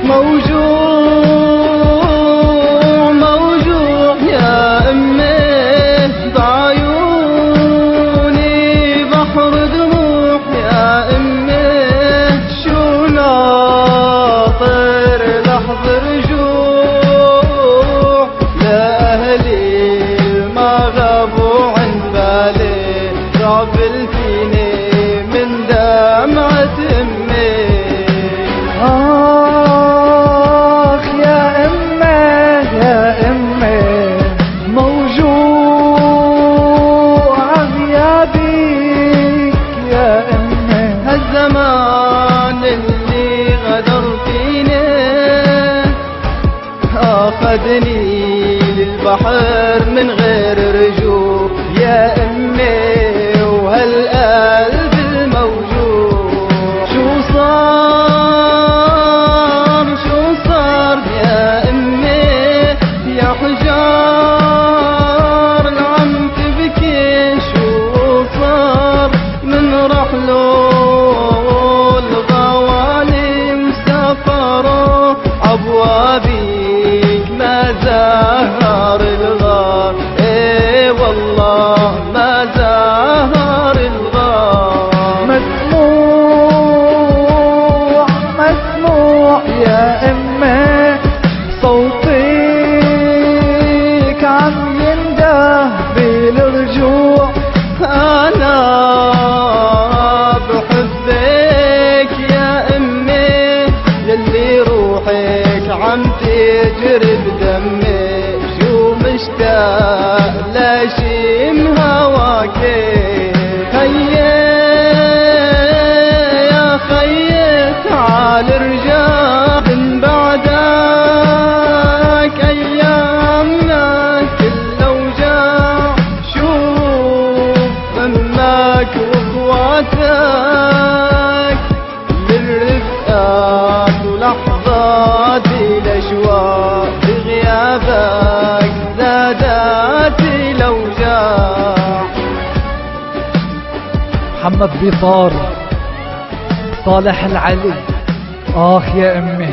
موجوع يا أمي بعيوني بحر دموع يا أمي شو ناطر لحظة رجوع لأهلي ما غابوا عن بالي غافلتيني من دمعة أمي. آخ يا أمي موجوع غيابك يا أمي. هالزمان اللي غدر فيني أخذني للبحر من غير رجوع يا أمي وهالقلب الموجوع. شو صار يا أمي يا حجار العم تبكي. شو صار من رحلوا الغوالي مسافروا أبوابك ما زهر الغار. اي والله ما زهر الغار. مسموع يا أمي صوتك عم ينده بالرجوع. أنا بحبك يا أمي يلي روحك عم تجري بدمي. شو مشتاق لاشم هواكي. خيي يا خيي تعال ارجع من بعدك أيامنا كل أوجاع. شوف أمك وأخواتك للرفقات ولحظات الأشواق بغيابك زادت الأوجاع. محمد بيطار صالح العلي. آخ يا أمي